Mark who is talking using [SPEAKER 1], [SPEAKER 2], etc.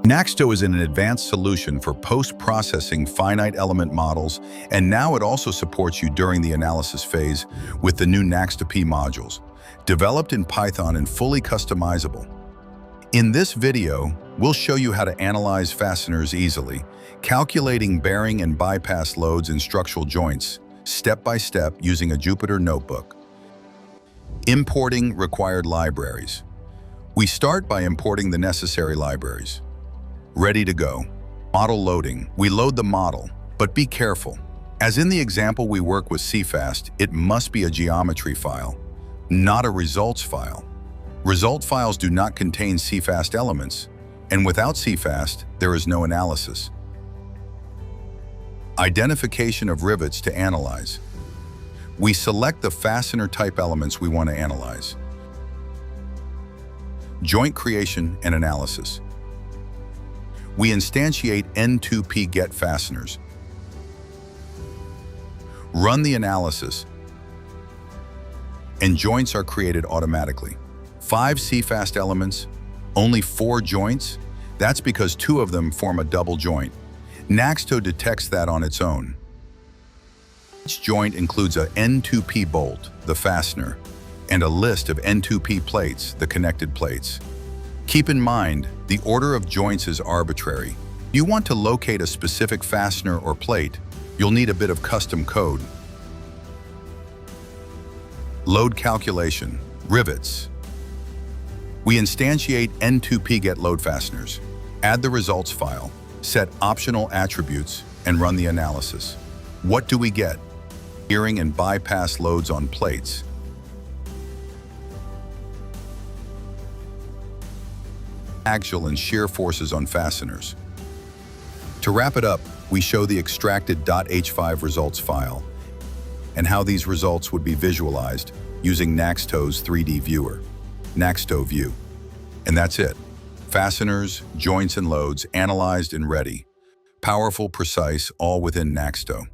[SPEAKER 1] NaxTo is an advanced solution for post-processing finite element models, and now it also supports you during the analysis phase with the new NaxToPy modules, developed in Python and fully customizable. In this video, we'll show you how to analyze fasteners easily, calculating bearing and bypass loads in structural joints, step by step using a Jupyter notebook. Importing required libraries. We start by importing the necessary libraries. Ready to go. Model loading. We load the model, but be careful. As in the example we work with CFast, it must be a geometry file, not a results file. Result files do not contain CFast elements, and without CFast, there is no analysis. Identification of rivets to analyze. We select the fastener type elements we want to analyze. Joint creation and analysis. We instantiate N2P get fasteners. Run the analysis, and joints are created automatically. 5 CFast elements, only 4 joints? That's because 2 of them form a double joint. NaxTo detects that on its own. Each joint includes a N2P bolt, the fastener, and a list of N2P plates, the connected plates. Keep in mind, the order of joints is arbitrary. If you want to locate a specific fastener or plate, you'll need a bit of custom code. Load calculation, rivets. We instantiate N2P get load fasteners, add the results file, set optional attributes, and run the analysis. What do we get? Bearing and bypass loads on plates. Axial and shear forces on fasteners. To wrap it up, we show the extracted .h5 results file and how these results would be visualized using NaxTo's 3D viewer, NaxToView. And that's it. Fasteners, joints, and loads analyzed and ready. Powerful, precise, all within NaxTo.